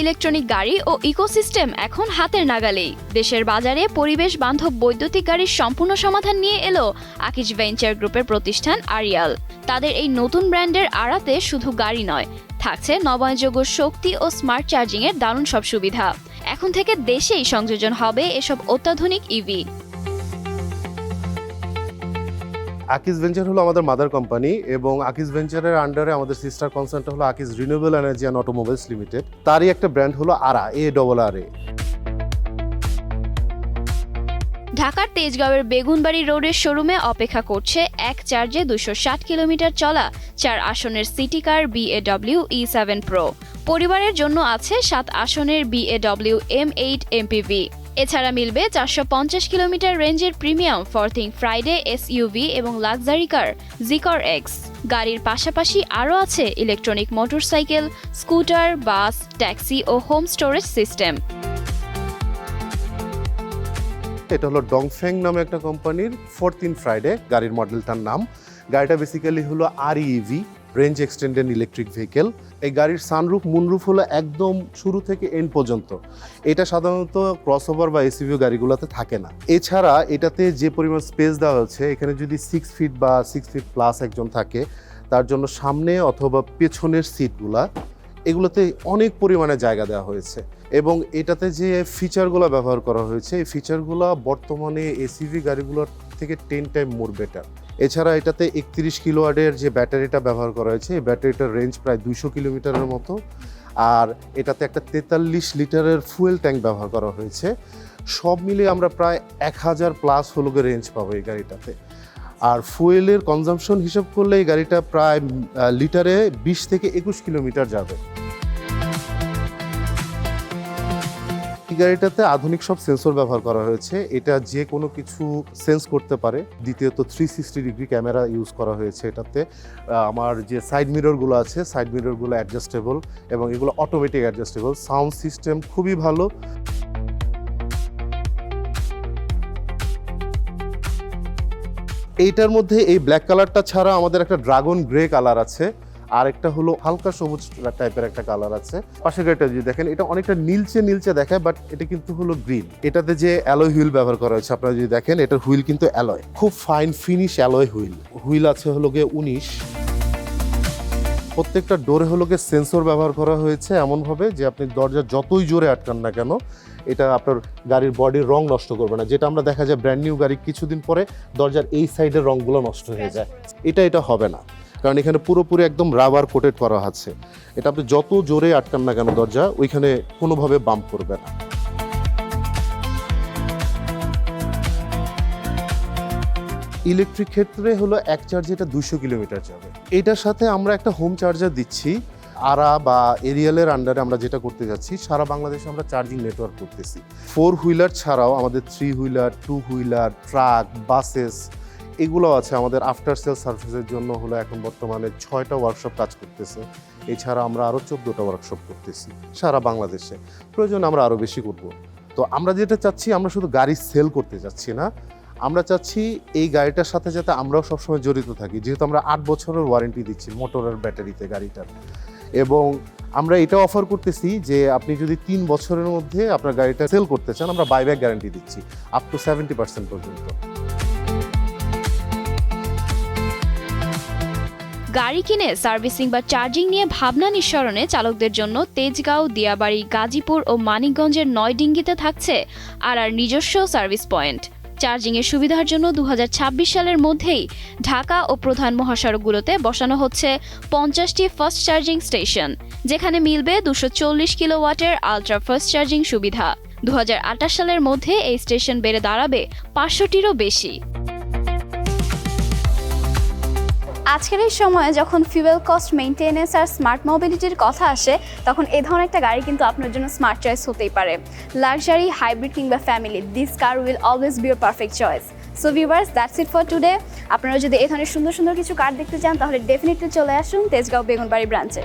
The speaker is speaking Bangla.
ইলেকট্রনিক গাড়ি ও ইকোসিস্টেম এখন হাতের নাগালেই। দেশের বাজারে পরিবেশ বান্ধব বৈদ্যুতিক গাড়ির সম্পূর্ণ সমাধান নিয়ে এলো আকিজ ভেঞ্চার গ্রুপের প্রতিষ্ঠান আরিয়াল। তাদের এই নতুন ব্র্যান্ডের আড়াতে শুধু গাড়ি নয়, থাকছে নবায়নযোগ্য শক্তি ও স্মার্ট চার্জিংয়ের দারুণ সব সুবিধা। এখন থেকে দেশেই সংযোজন হবে এসব অত্যাধুনিক ইভি। আকিজ ভেঞ্চার হলো আমাদের মাদার কোম্পানি এবং আকিজ ভেঞ্চারের আন্ডারে আমাদের সিস্টার কনসার্নটা হলো Akij renewable energy and automobiles limited. তারই একটা ব্র্যান্ড হলো আরা, ARRA। ঢাকার তেজগাঁওয়ের বেগুনবাড়ি রোডের শোরুমে অপেক্ষা করছে এক চার্জে 260 কিলোমিটার চলা 4 আসনের সিটি কার BAW E7 Pro। পরিবারের জন্য আছে 7 আসনের BAW M8 MPV। এছাড়া মিলবে 450 কিলোমিটার রেঞ্জের প্রিমিয়াম ফরথিং ফ্রাইডে SUV এবং লাক্সারি কার জিকর X। গাড়ির পাশাপাশি আরও আছে ইলেকট্রনিক মোটরসাইকেল, স্কুটার, বাস, ট্যাক্সি ও হোম স্টোরেজ সিস্টেম। এটা হলো ডংফেং নামে একটা কোম্পানির ফরথিন ফ্রাইডে গাড়ির মডেলটার নাম। গাড়িটা বেসিক্যালি হলো REV, range extended electric vehicle. এই গাড়ির সানরুফ মুনরুফ হলো একদম শুরু থেকে এন্ড পর্যন্ত। এটা সাধারণত ক্রসওভার বা SUV গাড়িগুলোতে থাকে না। এছাড়া এটাতে যে পরিমাণ স্পেস দেওয়া হচ্ছে, এখানে যদি 6 ফিট বা 6 ফিট প্লাস একজন থাকে, তার জন্য সামনে অথবা পেছনের সিটগুলা এগুলোতে অনেক পরিমাণে জায়গা দেওয়া হয়েছে এবং এটাতে যে ফিচারগুলো ব্যবহার করা হয়েছে, এই ফিচারগুলো বর্তমানে SUV গাড়িগুলোর থেকে 10 টাইম মোর বেটার। এছাড়া এটাতে 31 কিলোওয়াটের যে ব্যাটারিটা ব্যবহার করা হয়েছে, এই ব্যাটারিটার রেঞ্জ প্রায় 200 কিলোমিটারের মতো। আর এটাতে একটা 43 লিটারের ফুয়েল ট্যাঙ্ক ব্যবহার করা হয়েছে। সব মিলে আমরা প্রায় 1000 প্লাস হলো রেঞ্জ পাবো এই গাড়িটাতে। আর ফুয়েলের কনজাম্পশন হিসাব করলে এই গাড়িটা প্রায় লিটারে 20 থেকে 21 কিলোমিটার যাবে। এই গাড়িটাতে আধুনিক সব সেন্সর ব্যবহার করা হয়েছে। এটা যে কোনো কিছু সেন্স করতে পারে। দ্বিতীয়ত 360 ডিগ্রি ক্যামেরা ইউজ করা হয়েছে এটাতে। আমার যে সাইড মিররগুলো আছে, সাইড মিররগুলো অ্যাডজাস্টেবল এবং এগুলো অটোমেটিক অ্যাডজাস্টেবল। সাউন্ড সিস্টেম খুবই ভালো। এইটার মধ্যে এই ব্ল্যাক কালারটা ছাড়া আমাদের একটা ড্রাগন গ্রে কালার আছে, আর একটা হলো হালকা সবুজ টাইপের একটা কালার আছে। পাশের গাড়িটা যদি দেখেন, এটা অনেকটা নীলচে দেখায়, বাট এটা কিন্তু হলো গ্রিন। এটাতে যে অ্যালয় হুইল ব্যবহার করা হয়েছে, আপনারা যদি দেখেন এটার হুইল কিন্তু অ্যালয়, খুব fine finish alloy wheel. Wheel আছে হলো গিয়ে 19। প্রত্যেকটা ডোরে হলো গিয়ে সেন্সর ব্যবহার করা হয়েছে এমনভাবে যে আপনি দরজা যতই জোরে আটকান না কেন, এটা আপনার গাড়ির বডির রং নষ্ট করবে না। যেটা আমরা দেখা যায় ব্র্যান্ড নিউ গাড়ি কিছুদিন পরে দরজার এই সাইডের রংগুলো নষ্ট হয়ে যায়, এটা হবে না, কারণ এখানে পুরোপুরি একদম রাবার কোটেড করা আছে। এটা আপনি যত জোরে আটকান না কেন দরজা, ওইখানে কোনোভাবে বাম্প করবে না। ইলেকট্রিক ক্ষেত্রে হলো এক চার্জে এটা 200 কিলোমিটার যাবে। এটার সাথে আমরা একটা হোম চার্জার দিচ্ছি। আরা বা এরিয়ালের আন্ডারে আমরা যেটা করতে যাচ্ছি, সারা বাংলাদেশে আমরা চার্জিং নেটওয়ার্ক করতেছি। 4 হুইলার ছাড়াও আমাদের 3 হুইলার, 2 হুইলার, ট্রাক, বাসেস এগুলো আছে। আমাদের আফটার সেল সার্ভিসের জন্য হলো এখন বর্তমানে 6টা ওয়ার্কশপ কাজ করতেছে। এছাড়া আমরা আরও 14টা ওয়ার্কশপ করতেছি সারা বাংলাদেশে। প্রয়োজনে আমরা আরও বেশি করব। তো আমরা যেটা চাচ্ছি, আমরা শুধু গাড়ি সেল করতে যাচ্ছি না, আমরা চাচ্ছি এই গাড়িটার সাথে যাতে আমরাও সবসময় জড়িত থাকি। যেহেতু আমরা 8 বছরের ওয়ারেন্টি দিচ্ছি মোটরের ব্যাটারিতে গাড়িটার, এবং আমরা এটা অফার করতেছি যে আপনি যদি 3 বছরের মধ্যে আপনার গাড়িটা সেল করতে চান, আমরা বাইব্যাক গ্যারান্টি দিচ্ছি আপ টু 70% পর্যন্ত। গাড়ি কিনে সার্ভিসিং বা চার্জিং নিয়ে ভাবনা নিঃসরণে চালকদের জন্য তেজগাঁও, দিয়াবাড়ি, গাজীপুর ও মানিকগঞ্জের 9 ডিঙ্গিতে থাকছে আর নিজস্ব সার্ভিস পয়েন্ট। চার্জিংয়ের সুবিধার জন্য 2026 সালের মধ্যেই ঢাকা ও প্রধান মহাসড়কগুলোতে বসানো হচ্ছে 50টি ফাস্ট চার্জিং স্টেশন, যেখানে মিলবে 240 কিলোওয়াটের আলট্রা ফাস্ট চার্জিং সুবিধা। 2028 সালের মধ্যে এই স্টেশন বেড়ে দাঁড়াবে 500টিরও বেশি। আজকের এই সময়ে যখন ফিউয়েল কস্ট মেইনটেনেন্স আর স্মার্ট মোবিলিটির কথা আসে, তখন এই ধরনের একটা গাড়ি কিন্তু আপনার জন্য স্মার্ট চয়েস হতেই পারে। লাক্সারি, হাইব্রিড কিংবা family, this car will always be your perfect choice. So viewers, that's it for today. আপনারা যদি এই ধরনের সুন্দর কিছু কার দেখতে চান, তাহলে ডেফিনেটলি চলে আসুন তেজগাঁও বেগুনবাড়ি ব্রাঞ্চে।